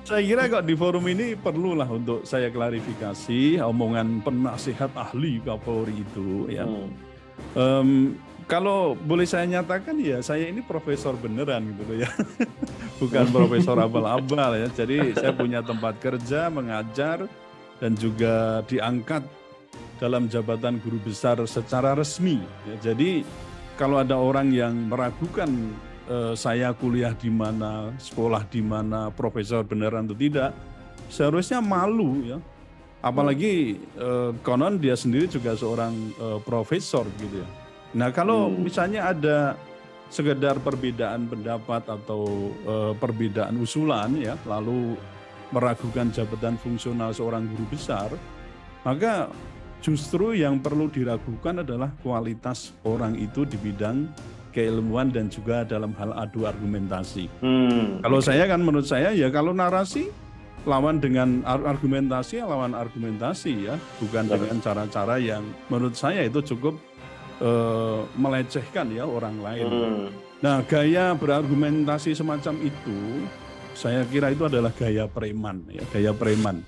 Saya kira kok di forum ini perlulah untuk saya klarifikasi omongan penasihat ahli Kapolri itu ya. Kalau boleh saya nyatakan ya saya ini profesor beneran gitu loh ya. Bukan profesor abal-abal ya. Jadi saya punya tempat kerja, mengajar dan juga diangkat dalam jabatan guru besar secara resmi. Ya, jadi kalau ada orang yang meragukan saya kuliah di mana, sekolah di mana, profesor beneran atau tidak, seharusnya malu ya. Apalagi konon dia sendiri juga seorang profesor gitu ya. Nah kalau misalnya ada sekedar perbedaan pendapat atau perbedaan usulan ya, lalu meragukan jabatan fungsional seorang guru besar, maka justru yang perlu diragukan adalah kualitas orang itu di bidang keilmuan dan juga dalam hal adu argumentasi. Kalau saya kan menurut saya ya kalau narasi lawan dengan argumentasi ya lawan argumentasi ya, bukan dengan cara-cara yang menurut saya itu cukup melecehkan ya orang lain. Nah gaya berargumentasi semacam itu saya kira itu adalah gaya preman ya, gaya preman.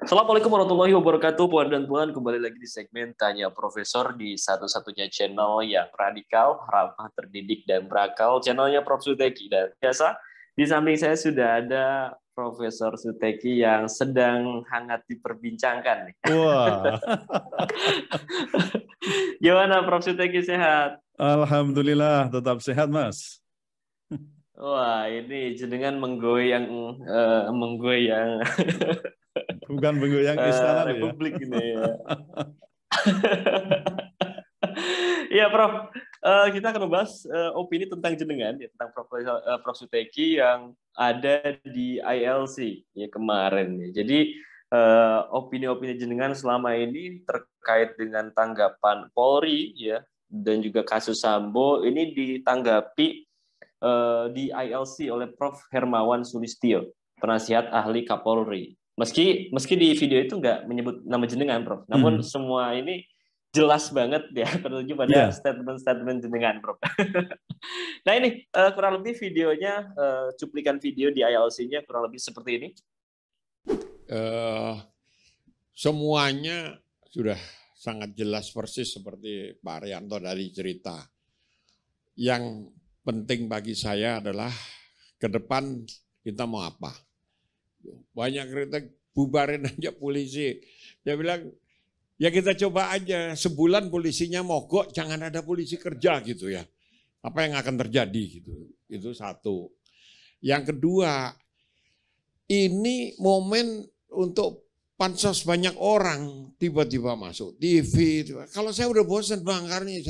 Assalamualaikum warahmatullahi wabarakatuh, puan dan puan, kembali lagi di segmen Tanya Profesor di satu-satunya channel yang radikal, ramah, terdidik, dan berakal, channelnya Prof. Suteki. Dan biasa, di samping saya sudah ada Profesor Suteki yang sedang hangat diperbincangkan. Wah. Gimana Prof. Suteki, sehat? Alhamdulillah, tetap sehat Mas. Wah, ini jenengan menggoyang Bukan menggoyang istana Republik ya. ini ya. Iya Prof, kita akan membahas opini tentang jenengan ya, tentang Prof. Suteki yang ada di ILC ya kemarin ya. Jadi opini-opini jenengan selama ini terkait dengan tanggapan Polri ya dan juga kasus Sambo ini ditanggapi di ILC oleh Prof. Hermawan Sulistyo, penasihat ahli Kapolri. Meski di video itu nggak menyebut nama jenengan, Prof. Namun semua ini jelas banget ya tertuju pada statement-statement jenengan, Prof. Nah ini kurang lebih videonya, cuplikan video di ILC-nya kurang lebih seperti ini. Semuanya sudah sangat jelas persis seperti Pak Arianto dari cerita. Yang penting bagi saya adalah ke depan kita mau apa. Banyak kritik, bubarin aja polisi. Dia bilang, ya kita coba aja, sebulan polisinya mogok, jangan ada polisi kerja gitu ya. Apa yang akan terjadi gitu. Itu satu. Yang kedua, ini momen untuk pansos banyak orang tiba-tiba masuk TV. Kalau saya udah bosan Bang Karni,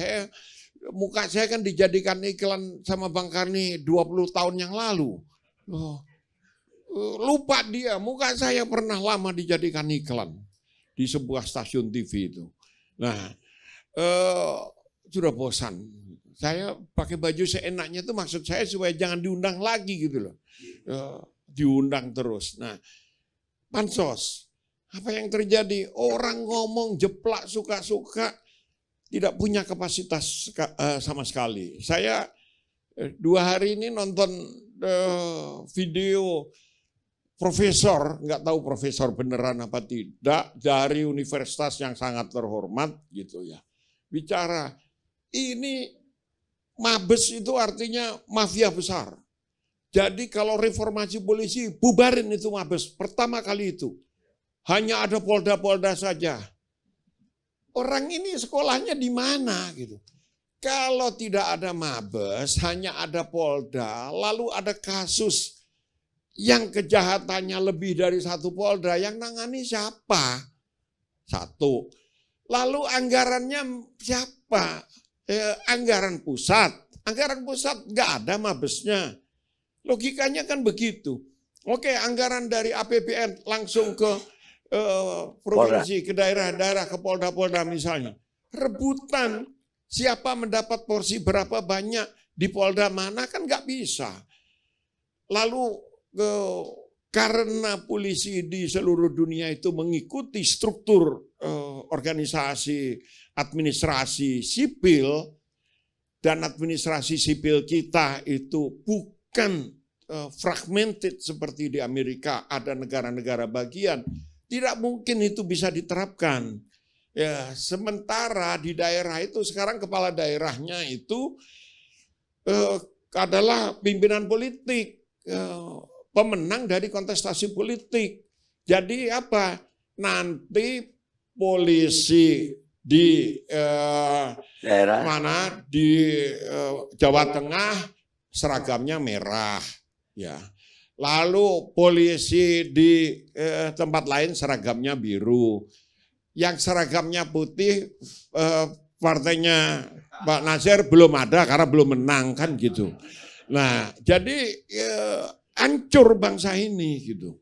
muka saya kan dijadikan iklan sama Bang Karni 20 tahun yang lalu. Lupa dia, muka saya pernah lama dijadikan iklan di sebuah stasiun TV itu. Nah, sudah bosan. Saya pakai baju seenaknya itu maksud saya supaya jangan diundang lagi gitu loh. Diundang terus. Nah, pansos. Apa yang terjadi? Orang ngomong jeplak suka-suka, tidak punya kapasitas sama sekali. Saya 2 hari ini nonton video profesor, nggak tahu profesor beneran apa tidak, dari universitas yang sangat terhormat gitu ya. Bicara, ini mabes itu artinya mafia besar. Jadi kalau reformasi polisi, bubarin itu mabes. Pertama kali itu. Hanya ada polda-polda saja. Orang ini sekolahnya di mana gitu. Kalau tidak ada mabes, hanya ada polda, lalu ada kasus yang kejahatannya lebih dari 1 polda, yang nangani siapa? 1. Lalu anggarannya siapa? Anggaran pusat. Anggaran pusat nggak ada mabesnya. Logikanya kan begitu. Oke, anggaran dari APBN langsung ke provinsi, ke daerah-daerah, ke polda-polda misalnya. Rebutan siapa mendapat porsi berapa banyak di polda mana kan nggak bisa. Lalu karena polisi di seluruh dunia itu mengikuti struktur organisasi administrasi sipil, dan administrasi sipil kita itu bukan fragmented seperti di Amerika, ada negara-negara bagian, tidak mungkin itu bisa diterapkan. Ya, sementara di daerah itu sekarang kepala daerahnya itu adalah pimpinan politik, pemenang dari kontestasi politik. Jadi apa? Nanti polisi di daerah mana di Jawa Tengah seragamnya merah, ya. Lalu polisi di tempat lain seragamnya biru. Yang seragamnya putih partainya Pak Nasir belum ada karena belum menang kan gitu. Nah, jadi hancur bangsa ini gitu.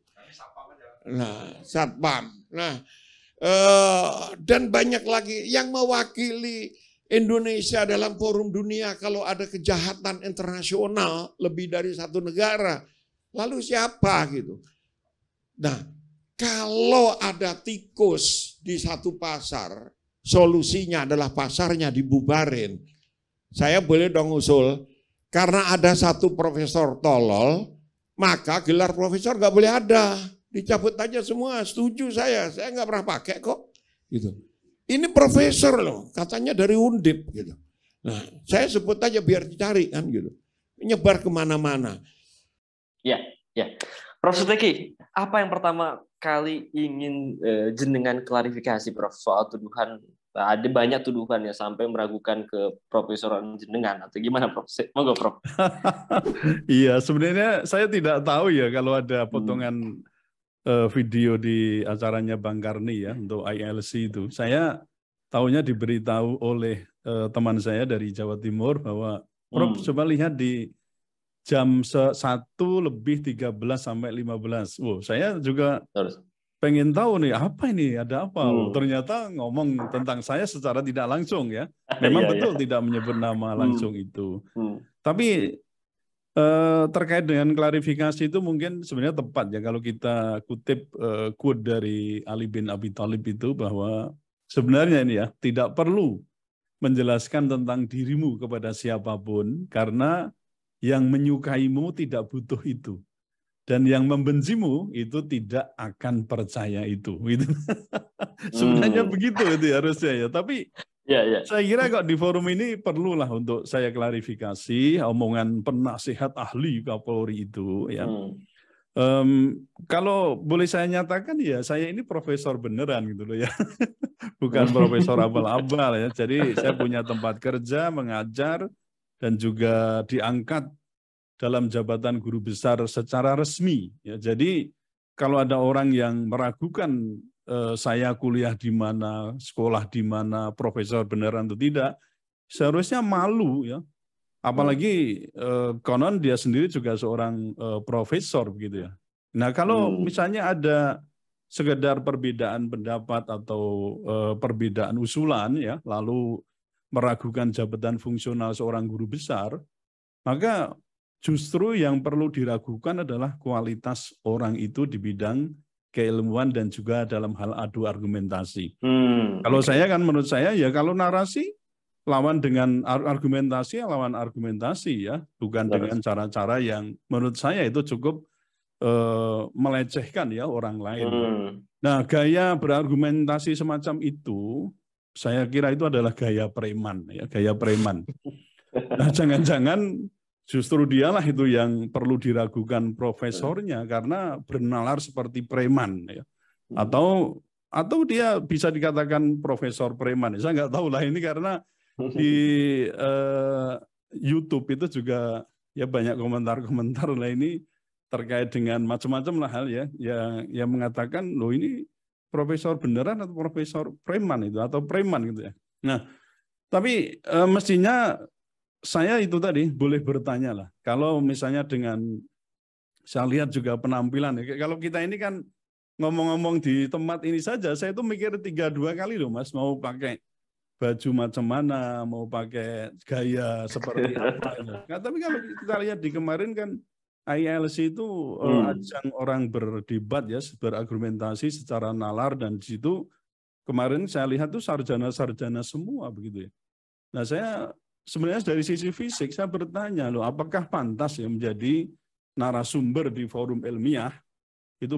Nah, satpam. Nah, dan banyak lagi yang mewakili Indonesia dalam forum dunia kalau ada kejahatan internasional lebih dari satu negara. Lalu siapa gitu? Nah, kalau ada tikus di satu pasar, solusinya adalah pasarnya dibubarin. Saya boleh dong usul, karena ada satu profesor tolol, maka gelar profesor nggak boleh ada. Dicabut aja semua, setuju saya nggak pernah pakai kok. Gitu. Ini profesor loh, katanya dari Undip gitu. Nah, saya sebut aja biar dicari kan gitu. Nyebar kemana-mana. Ya, ya. Prof. Suteki, apa yang pertama kali ingin jenengan klarifikasi, Prof, soal tuduhan? Ada banyak tuduhan yang sampai meragukan ke profesoran jenengan atau gimana, Prof? Monggo, Prof. Iya, sebenarnya saya tidak tahu ya kalau ada potongan video di acaranya Bang Karni ya untuk ILC itu. Saya tahunya diberitahu oleh teman saya dari Jawa Timur bahwa Prof coba lihat di jam 1:13 sampai 15. Wow, saya juga pengen tahu nih apa ini, ada apa? Ternyata ngomong tentang saya secara tidak langsung ya. Memang betul tidak menyebut nama langsung itu. Tapi terkait dengan klarifikasi itu mungkin sebenarnya tepat ya kalau kita kutip quote dari Ali bin Abi Thalib itu bahwa sebenarnya ini ya tidak perlu menjelaskan tentang dirimu kepada siapapun karena yang menyukaimu tidak butuh itu. Dan yang membencimu itu tidak akan percaya itu. Sebenarnya begitu itu harusnya ya. Tapi saya kira kok di forum ini perlulah untuk saya klarifikasi omongan penasihat ahli Kapolri itu ya. Kalau boleh saya nyatakan ya saya ini profesor beneran gitu loh ya. Bukan profesor abal-abal ya. Jadi saya punya tempat kerja, mengajar dan juga diangkat dalam jabatan guru besar secara resmi ya. Jadi kalau ada orang yang meragukan saya kuliah di mana, sekolah di mana, profesor beneran atau tidak, seharusnya malu ya. Apalagi konon dia sendiri juga seorang profesor begitu ya. Nah, kalau misalnya ada sekedar perbedaan pendapat atau perbedaan usulan ya, lalu meragukan jabatan fungsional seorang guru besar, maka justru yang perlu diragukan adalah kualitas orang itu di bidang keilmuan dan juga dalam hal adu argumentasi. Kalau saya kan menurut saya ya kalau narasi lawan dengan argumentasi, lawan argumentasi ya, bukan dengan cara-cara yang menurut saya itu cukup melecehkan ya orang lain. Nah, gaya berargumentasi semacam itu saya kira itu adalah gaya preman ya, gaya preman. Nah, jangan-jangan justru dialah itu yang perlu diragukan profesornya karena bernalar seperti preman ya. Atau dia bisa dikatakan profesor preman. Saya nggak tahu lah ini karena di YouTube itu juga ya banyak komentar-komentar lah ini terkait dengan macam-macam lah hal ya yang mengatakan loh ini profesor beneran atau profesor preman itu atau preman gitu ya. Nah, tapi mestinya saya itu tadi boleh bertanya lah. Kalau misalnya dengan saya lihat juga penampilan ya. Kalau kita ini kan ngomong-ngomong di tempat ini saja, saya itu mikir 3-2 kali loh Mas, mau pakai baju macam mana, mau pakai gaya seperti apa. Nah, tapi kalau kita lihat di kemarin kan ILC itu ajang orang berdebat ya, berargumentasi secara nalar dan di situ kemarin saya lihat tuh sarjana-sarjana semua begitu ya. Nah saya sebenarnya dari sisi fisik saya bertanya loh, apakah pantas ya menjadi narasumber di forum ilmiah itu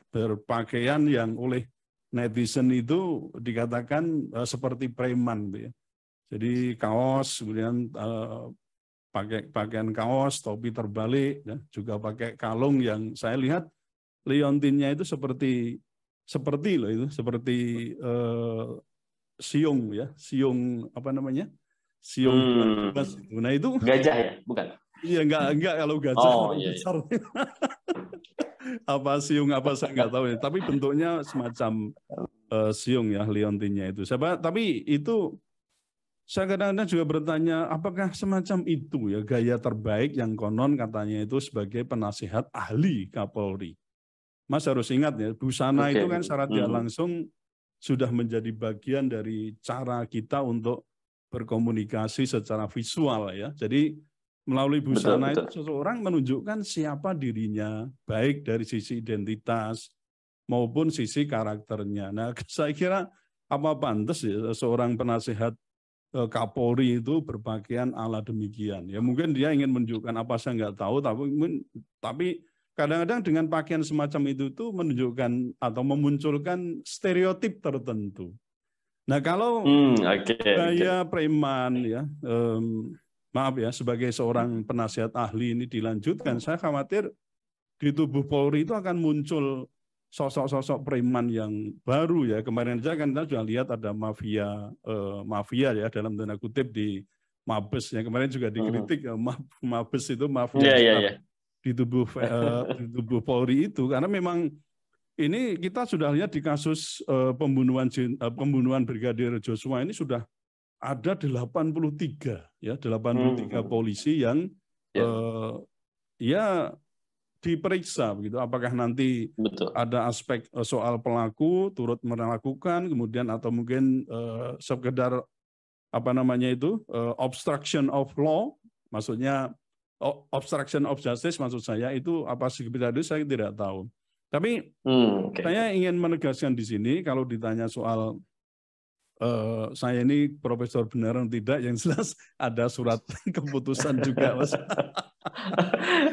berpakaian yang oleh netizen itu dikatakan seperti preman gitu ya. Jadi kaos, kemudian pakai pakaian kaos, topi terbalik, ya, juga pakai kalung yang saya lihat liontinnya itu seperti loh itu, seperti siung ya, siung apa namanya? Siung buas. Nah itu gajah ya, bukan? Iya enggak kalau gajah Oh iya. besar. Apa siung apa saya nggak tahu ya, tapi bentuknya semacam siung ya liontinnya itu. Tapi itu saya kadang-kadang juga bertanya, apakah semacam itu ya gaya terbaik yang konon katanya itu sebagai penasihat ahli Kapolri. Mas harus ingat ya, busana itu kan secara tidak langsung sudah menjadi bagian dari cara kita untuk berkomunikasi secara visual ya. Jadi melalui busana itu seseorang menunjukkan siapa dirinya, baik dari sisi identitas maupun sisi karakternya. Nah, saya kira apa pantas ya seorang penasihat Kapolri itu berpakaian ala demikian. Ya mungkin dia ingin menunjukkan apa saya nggak tahu, tapi kadang-kadang dengan pakaian semacam itu tuh menunjukkan atau memunculkan stereotip tertentu. Nah kalau gaya preman ya, maaf ya, sebagai seorang penasihat ahli ini dilanjutkan, saya khawatir di tubuh Polri itu akan muncul sosok-sosok preman yang baru ya. Kemarin saja kan kita sudah lihat ada mafia ya dalam tanda kutip di Mabes ya. Kemarin juga dikritik Mabes itu mafia di tubuh Polri itu, karena memang ini kita sudah lihat di kasus pembunuhan Brigadir Joshua ini sudah ada 83 polisi yang ya diperiksa begitu. Apakah nanti ada aspek soal pelaku turut melakukan, kemudian atau mungkin sekedar apa namanya itu obstruction of law, maksudnya obstruction of justice maksud saya itu apa sih itu saya tidak tahu. Tapi saya ingin menegaskan di sini kalau ditanya soal saya ini profesor beneran tidak, yang jelas ada surat keputusan juga Mas.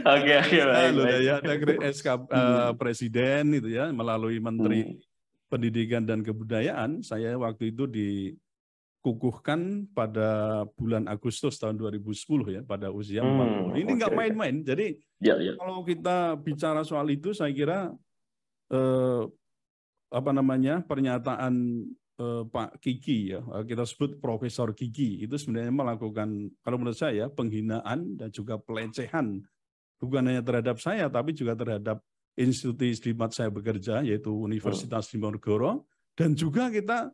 Oke, ya ada SK Presiden itu ya melalui Menteri Pendidikan dan Kebudayaan. Saya waktu itu dikukuhkan pada bulan Agustus tahun 2010 ya, pada usia 40. Ini nggak main-main. Jadi kalau kita bicara soal itu, saya kira pernyataan Pak Kiki ya, kita sebut Profesor Kiki itu sebenarnya melakukan, kalau menurut saya, penghinaan dan juga pelecehan bukan hanya terhadap saya tapi juga terhadap institusi di tempat saya bekerja, yaitu Universitas Diponegoro, dan juga kita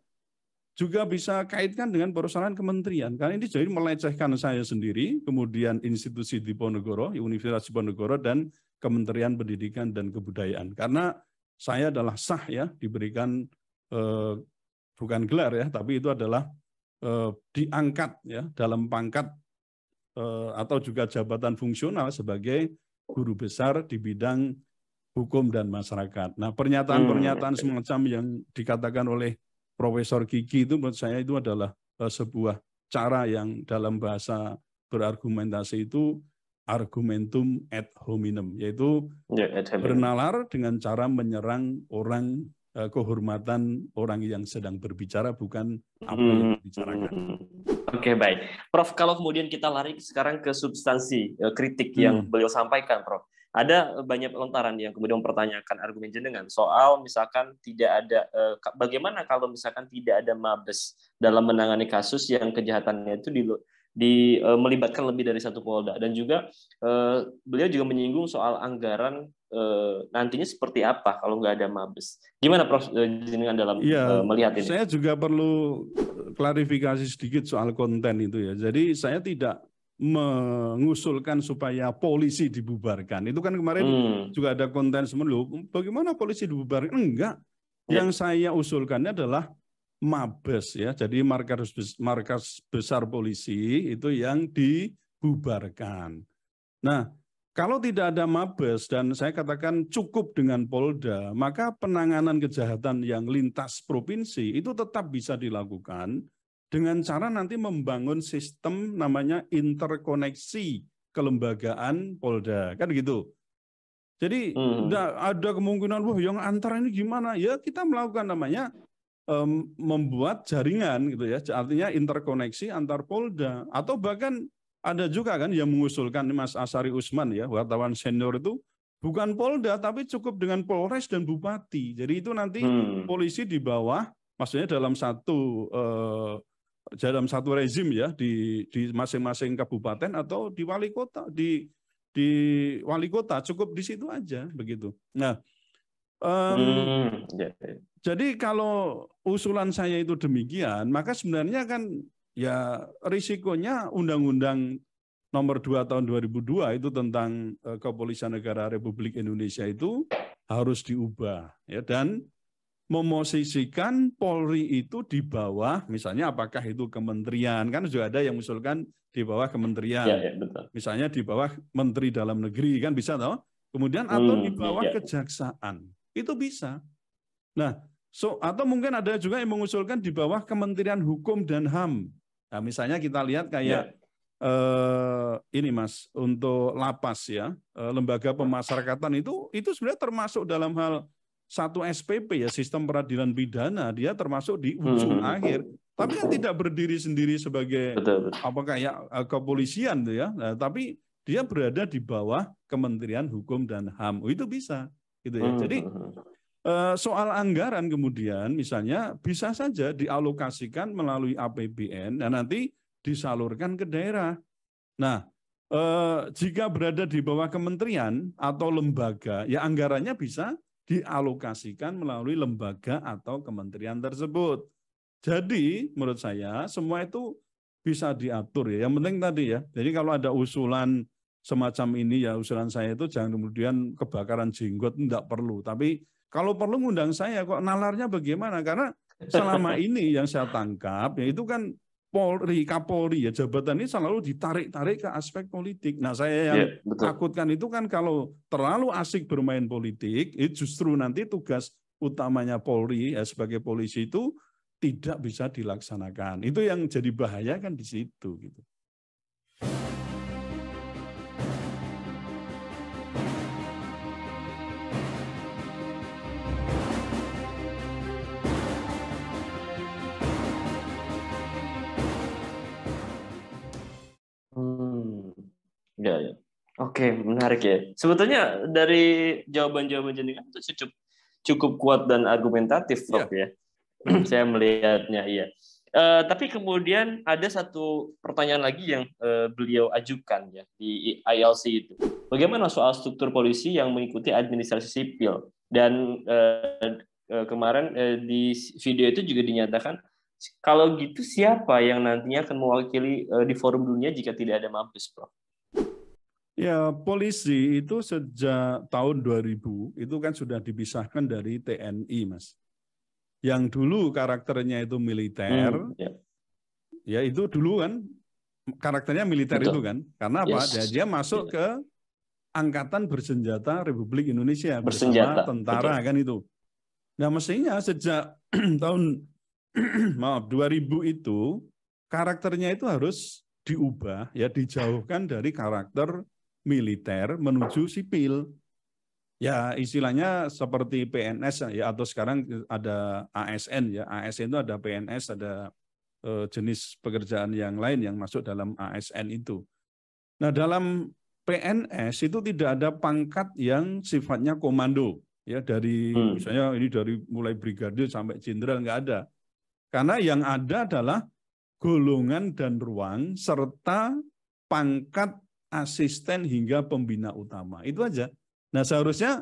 juga bisa kaitkan dengan perusahaan kementerian, karena ini jadi melecehkan saya sendiri, kemudian institusi Diponegoro, Universitas Diponegoro, dan Kementerian Pendidikan dan Kebudayaan, karena saya adalah sah ya diberikan bukan gelar ya, tapi itu adalah diangkat ya dalam pangkat atau juga jabatan fungsional sebagai guru besar di bidang hukum dan masyarakat. Nah, pernyataan-pernyataan semacam yang dikatakan oleh Profesor Kiki itu menurut saya itu adalah sebuah cara yang dalam bahasa berargumentasi itu argumentum ad hominem, yaitu bernalar dengan cara menyerang orang, kehormatan orang yang sedang berbicara, bukan apa yang dibicarakan. Oke, baik. Prof, kalau kemudian kita lari sekarang ke substansi kritik yang beliau sampaikan, Prof. Ada banyak lontaran yang kemudian mempertanyakan argumen jenengan soal misalkan tidak ada, bagaimana kalau misalkan tidak ada Mabes dalam menangani kasus yang kejahatannya itu melibatkan lebih dari satu Polda, dan juga beliau juga menyinggung soal anggaran nantinya seperti apa kalau nggak ada Mabes. Gimana Prof dengan dalam melihat ini? Saya juga perlu klarifikasi sedikit soal konten itu ya. Jadi saya tidak mengusulkan supaya polisi dibubarkan. Itu kan kemarin juga ada konten semua, bagaimana polisi dibubarkan? Enggak. Yang saya usulkannya adalah Mabes ya. Jadi markas besar polisi itu yang dibubarkan. Nah, Kalau tidak ada Mabes dan saya katakan cukup dengan Polda, maka penanganan kejahatan yang lintas provinsi itu tetap bisa dilakukan dengan cara nanti membangun sistem namanya interkoneksi kelembagaan Polda, kan gitu. Jadi ada kemungkinan, wah yang antara ini gimana? Ya kita melakukan namanya membuat jaringan gitu ya, artinya interkoneksi antar Polda, atau bahkan ada juga kan yang mengusulkan Mas Asari Usman ya, wartawan senior itu bukan Polda tapi cukup dengan Polres dan Bupati. Jadi itu nanti polisi di bawah, maksudnya dalam satu rezim ya di masing-masing kabupaten atau di wali kota, di wali kota cukup di situ aja begitu. Nah, jadi kalau usulan saya itu demikian, maka sebenarnya kan ya risikonya Undang-Undang Nomor 2 Tahun 2002 itu tentang Kepolisian Negara Republik Indonesia itu harus diubah ya, dan memosisikan Polri itu di bawah, misalnya apakah itu kementerian, kan juga ada yang mengusulkan di bawah kementerian, betul. Misalnya di bawah Menteri Dalam Negeri kan bisa toh, kemudian atau di bawah kejaksaan itu bisa. Nah, atau mungkin ada juga yang mengusulkan di bawah Kementerian Hukum dan HAM. Nah, misalnya kita lihat kayak ini Mas, untuk lapas ya, lembaga pemasyarakatan itu sebenarnya termasuk dalam hal satu SPP ya, sistem peradilan pidana, dia termasuk di ujung akhir, tapi kan tidak berdiri sendiri sebagai apa kayak kepolisian tuh ya. Nah, tapi dia berada di bawah Kementerian Hukum dan HAM. Itu bisa gitu ya. Jadi soal anggaran kemudian misalnya bisa saja dialokasikan melalui APBN dan nanti disalurkan ke daerah. Nah, jika berada di bawah kementerian atau lembaga, ya anggarannya bisa dialokasikan melalui lembaga atau kementerian tersebut. Jadi menurut saya semua itu bisa diatur ya. Yang penting tadi ya, jadi kalau ada usulan semacam ini ya, usulan saya itu jangan kemudian kebakaran jenggot, tidak perlu. Tapi kalau perlu ngundang saya, kok nalarnya bagaimana? Karena selama ini yang saya tangkap, ya itu kan Polri, Kapolri, ya jabatan ini selalu ditarik-tarik ke aspek politik. Nah saya yang takutkan itu kan kalau terlalu asik bermain politik, itu justru nanti tugas utamanya Polri ya, sebagai polisi itu tidak bisa dilaksanakan. Itu yang jadi bahaya kan di situ gitu. Ya. Oke, menarik ya. Sebetulnya dari jawaban-jawaban jenengan itu cukup kuat dan argumentatif, Prof ya. Saya melihatnya, iya. Tapi kemudian ada satu pertanyaan lagi yang beliau ajukan ya di ILC itu. Bagaimana soal struktur polisi yang mengikuti administrasi sipil? Dan kemarin di video itu juga dinyatakan kalau gitu siapa yang nantinya akan mewakili di forum dunia jika tidak ada Mabes, Prof? Ya, polisi itu sejak tahun 2000 itu kan sudah dipisahkan dari TNI, Mas. Yang dulu karakternya itu militer, ya itu dulu kan karakternya militer. Betul. Itu kan, karena apa? Dia masuk ke Angkatan Bersenjata Republik Indonesia bersama tentara. Betul. Kan itu. Nah mestinya sejak tahun 2000 itu karakternya itu harus diubah, ya dijauhkan dari karakter militer menuju sipil. Ya istilahnya seperti PNS ya, atau sekarang ada ASN ya. ASN itu ada PNS, ada jenis pekerjaan yang lain yang masuk dalam ASN itu. Nah, dalam PNS itu tidak ada pangkat yang sifatnya komando ya, dari misalnya ini dari mulai brigadir sampai jenderal, nggak ada. Karena yang ada adalah golongan dan ruang serta pangkat asisten hingga pembina utama. Itu aja. Nah, seharusnya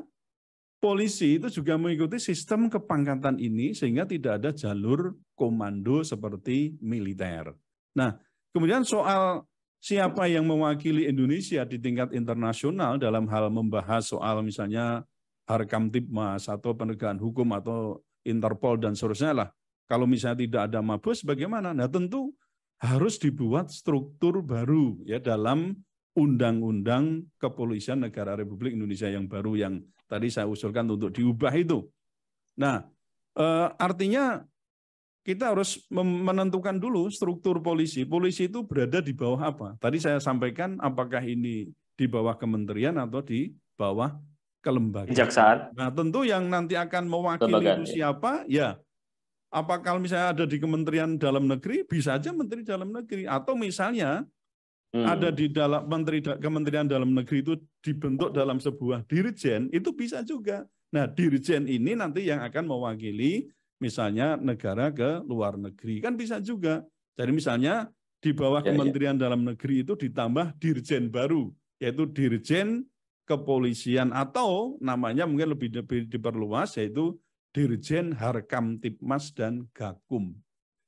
polisi itu juga mengikuti sistem kepangkatan ini sehingga tidak ada jalur komando seperti militer. Nah, kemudian soal siapa yang mewakili Indonesia di tingkat internasional dalam hal membahas soal misalnya Harkamtibmas atau penegakan hukum atau Interpol dan seterusnya lah. Kalau misalnya tidak ada Mabes bagaimana? Nah, tentu harus dibuat struktur baru ya dalam Undang-Undang Kepolisian Negara Republik Indonesia yang baru yang tadi saya usulkan untuk diubah itu. Nah, artinya kita harus menentukan dulu struktur polisi. Polisi itu berada di bawah apa? Tadi saya sampaikan apakah ini di bawah kementerian atau di bawah kelembagaan. Kejaksaan. Nah, tentu yang nanti akan mewakili itu siapa? Ya, apa kalau misalnya ada di Kementerian Dalam Negeri, bisa aja Menteri Dalam Negeri. Atau misalnya ada di dalam Kementerian Dalam Negeri itu dibentuk dalam sebuah dirjen, itu bisa juga. Nah, dirjen ini nanti yang akan mewakili misalnya negara ke luar negeri, kan bisa juga. Jadi misalnya di bawah Kementerian Dalam Negeri itu ditambah dirjen baru, yaitu Dirjen Kepolisian, atau namanya mungkin lebih diperluas, yaitu Dirjen Harkamtipmas dan Gakum.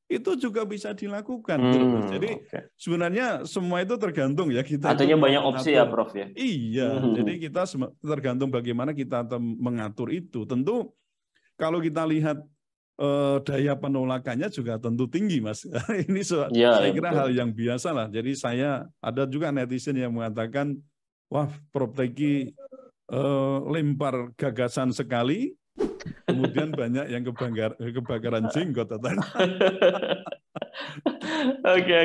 Itu juga bisa dilakukan. Jadi sebenarnya semua itu tergantung ya kita. Artinya banyak opsi ya, Prof ya. Iya, jadi kita tergantung bagaimana kita mengatur itu. Tentu kalau kita lihat daya penolakannya juga tentu tinggi, Mas. Ini saya kira hal yang biasa lah. Jadi ada juga netizen yang mengatakan, wah, Prof Teki lempar gagasan sekali, kemudian banyak yang kebakaran jenggot. Oke,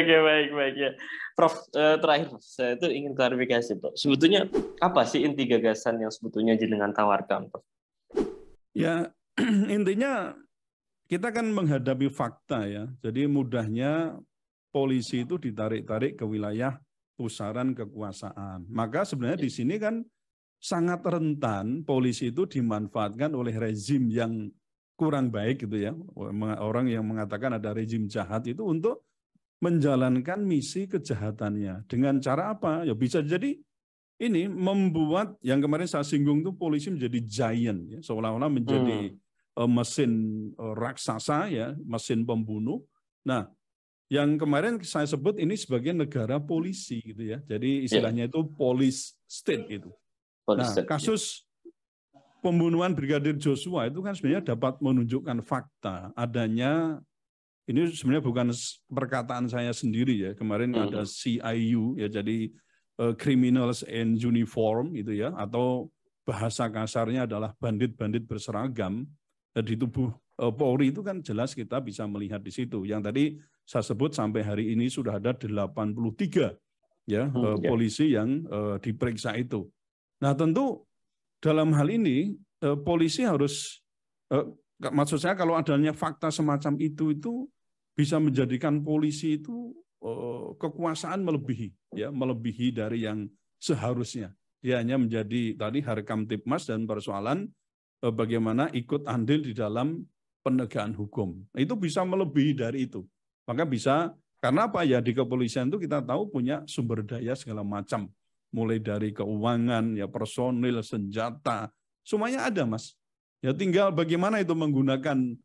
baik ya. Prof, terakhir saya itu ingin klarifikasi, Prof. Sebetulnya apa sih inti gagasan yang sebetulnya jenengan tawarkan, Prof? Ya, intinya kita kan menghadapi fakta ya. Jadi mudahnya polisi itu ditarik-tarik ke wilayah pusaran kekuasaan. Maka sebenarnya di sini kan sangat rentan polisi itu dimanfaatkan oleh rezim yang kurang baik gitu ya. Orang yang mengatakan ada rezim jahat itu untuk menjalankan misi kejahatannya. Dengan cara apa? Ya bisa jadi ini membuat, yang kemarin saya singgung itu, polisi menjadi giant ya, seolah-olah menjadi mesin raksasa ya, mesin pembunuh. Nah, yang kemarin saya sebut ini sebagai negara polisi gitu ya. Jadi istilahnya itu police state gitu. Nah, kasus pembunuhan Brigadir Joshua itu kan sebenarnya dapat menunjukkan fakta adanya, ini sebenarnya bukan perkataan saya sendiri ya. Kemarin ada CIU ya, jadi criminals in uniform gitu ya, atau bahasa kasarnya adalah bandit-bandit berseragam. Di tubuh Polri itu kan jelas kita bisa melihat di situ. Yang tadi saya sebut sampai hari ini sudah ada 83 ya polisi yang diperiksa itu. Nah, tentu dalam hal ini polisi harus, maksud saya kalau adanya fakta semacam itu bisa menjadikan polisi itu kekuasaan melebihi dari yang seharusnya. Dia hanya menjadi tadi Harkamtipmas dan persoalan bagaimana ikut andil di dalam penegakan hukum. Itu bisa melebihi dari itu. Maka bisa, karena apa ya, di kepolisian itu kita tahu punya sumber daya segala macam. Mulai dari keuangan, ya personil, senjata, semuanya ada, Mas. Ya tinggal bagaimana itu menggunakan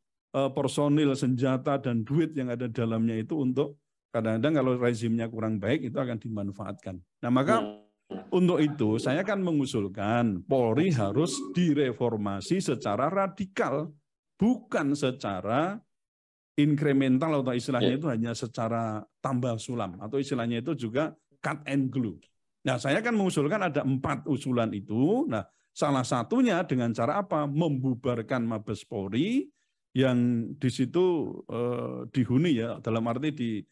personil, senjata, dan duit yang ada dalamnya itu untuk, kadang-kadang kalau rezimnya kurang baik itu akan dimanfaatkan. Nah, maka untuk itu saya akan mengusulkan Polri harus direformasi secara radikal, bukan secara inkremental atau istilahnya itu hanya secara tambal sulam, atau istilahnya itu juga cut and glue. Nah, saya akan mengusulkan ada 4 usulan itu. Nah, salah satunya dengan cara apa? Membubarkan Mabes Polri yang di situ dihuni ya, dalam arti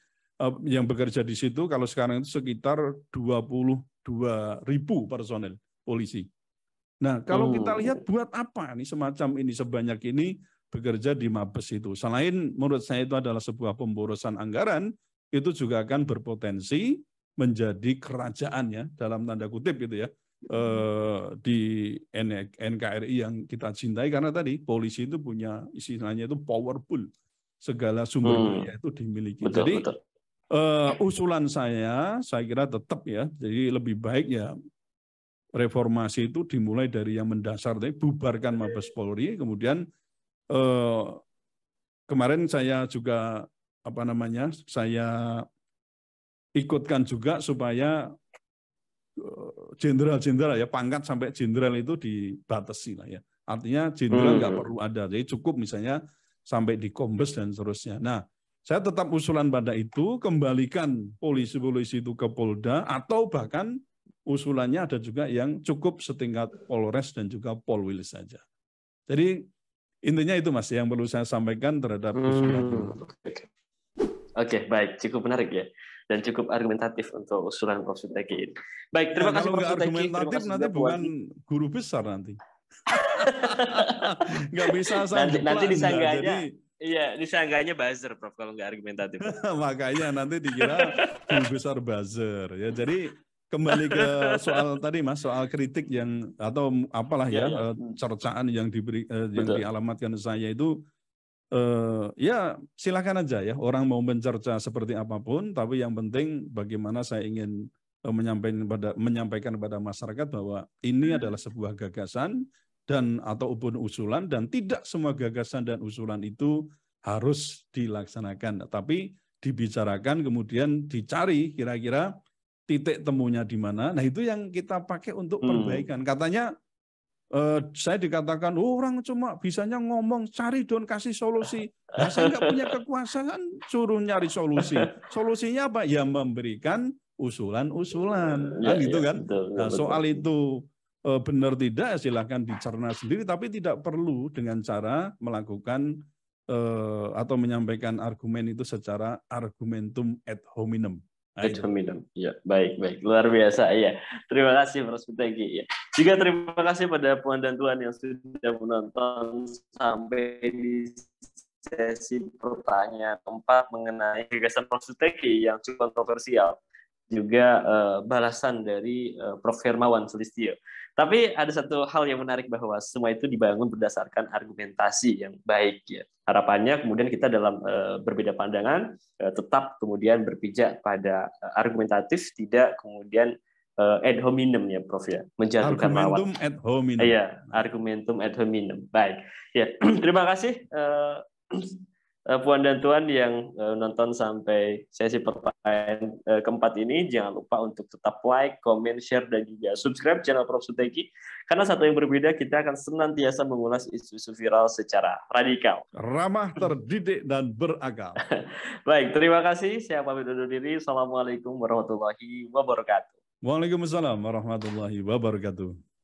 yang bekerja di situ kalau sekarang itu sekitar 22.000 personel polisi. Nah, kalau kita lihat buat apa nih semacam ini, sebanyak ini bekerja di Mabes itu. Selain menurut saya itu adalah sebuah pemborosan anggaran, itu juga akan berpotensi menjadi kerajaan ya, dalam tanda kutip gitu ya, di NKRI yang kita cintai, karena tadi polisi itu punya istilahnya itu powerful, segala sumber daya itu dimiliki. Jadi usulan saya kira tetap ya, jadi lebih baik ya reformasi itu dimulai dari yang mendasar, bubarkan Mabes Polri, kemudian kemarin saya juga saya ikutkan juga supaya jenderal-jenderal ya, pangkat sampai jenderal itu dibatasi lah ya. Artinya jenderal nggak perlu ada, jadi cukup misalnya sampai di Kombes dan seterusnya. Nah, saya tetap usulan pada itu, kembalikan polisi-polisi itu ke Polda, atau bahkan usulannya ada juga yang cukup setingkat Polres dan juga Polwil saja. Jadi intinya itu Mas yang perlu saya sampaikan terhadap usulan ini. Oke, baik, cukup menarik ya, dan cukup argumentatif untuk usulan Prof. Suteki ini. Baik, terima kasih Kalau Prof. nggak Suteki. argumentatif nanti bukan guru besar nanti. Nggak bisa saya nanti disanggahnya, jadi iya disanggahnya buzzer Prof kalau nggak argumentatif. makanya nanti dikira guru besar buzzer ya. Jadi kembali ke soal tadi Mas, soal kritik yang atau apalah ya, cercaan yang diberi yang dialamatkan saya itu ya silakan aja ya, orang mau mencerca seperti apapun, tapi yang penting bagaimana saya ingin menyampaikan kepada masyarakat bahwa ini adalah sebuah gagasan dan ataupun usulan, dan tidak semua gagasan dan usulan itu harus dilaksanakan, tapi dibicarakan kemudian dicari kira-kira titik temunya di mana. Nah itu yang kita pakai untuk perbaikan. Katanya saya dikatakan orang cuma bisanya ngomong, cari don kasih solusi. Nah saya nggak punya kekuasaan suruh nyari solusi. Solusinya apa? Ya memberikan usulan-usulan, kan gitu kan. Nah soal itu benar tidak silakan dicerna sendiri, tapi tidak perlu dengan cara melakukan atau menyampaikan argumen itu secara argumentum ad hominem. Ad hominem, ya baik, luar biasa ya. Terima kasih Prof. Suteki ya. Juga terima kasih pada puan dan tuan yang sudah menonton sampai di sesi pertanyaan keempat mengenai gagasan Prof. Suteki yang cukup kontroversial. Juga balasan dari Prof. Hermawan Sulistyo. Tapi ada satu hal yang menarik bahwa semua itu dibangun berdasarkan argumentasi yang baik ya. Harapannya kemudian kita dalam berbeda pandangan tetap kemudian berpijak pada argumentatif, tidak kemudian ad hominem ya Prof ya, menjatuhkan lawan. Argumentum ad hominem. Iya, argumentum ad hominem. Baik. Ya, terima kasih puan dan tuan yang nonton sampai sesi pertanyaan keempat ini. Jangan lupa untuk tetap like, comment, share, dan juga subscribe channel Prof. Suteki. Karena satu yang berbeda, kita akan senantiasa mengulas isu-isu viral secara radikal, ramah, terdidik, dan berakal. Baik, terima kasih. Saya pamit undur diri. Assalamualaikum warahmatullahi wabarakatuh. Waalaikumsalam warahmatullahi wabarakatuh.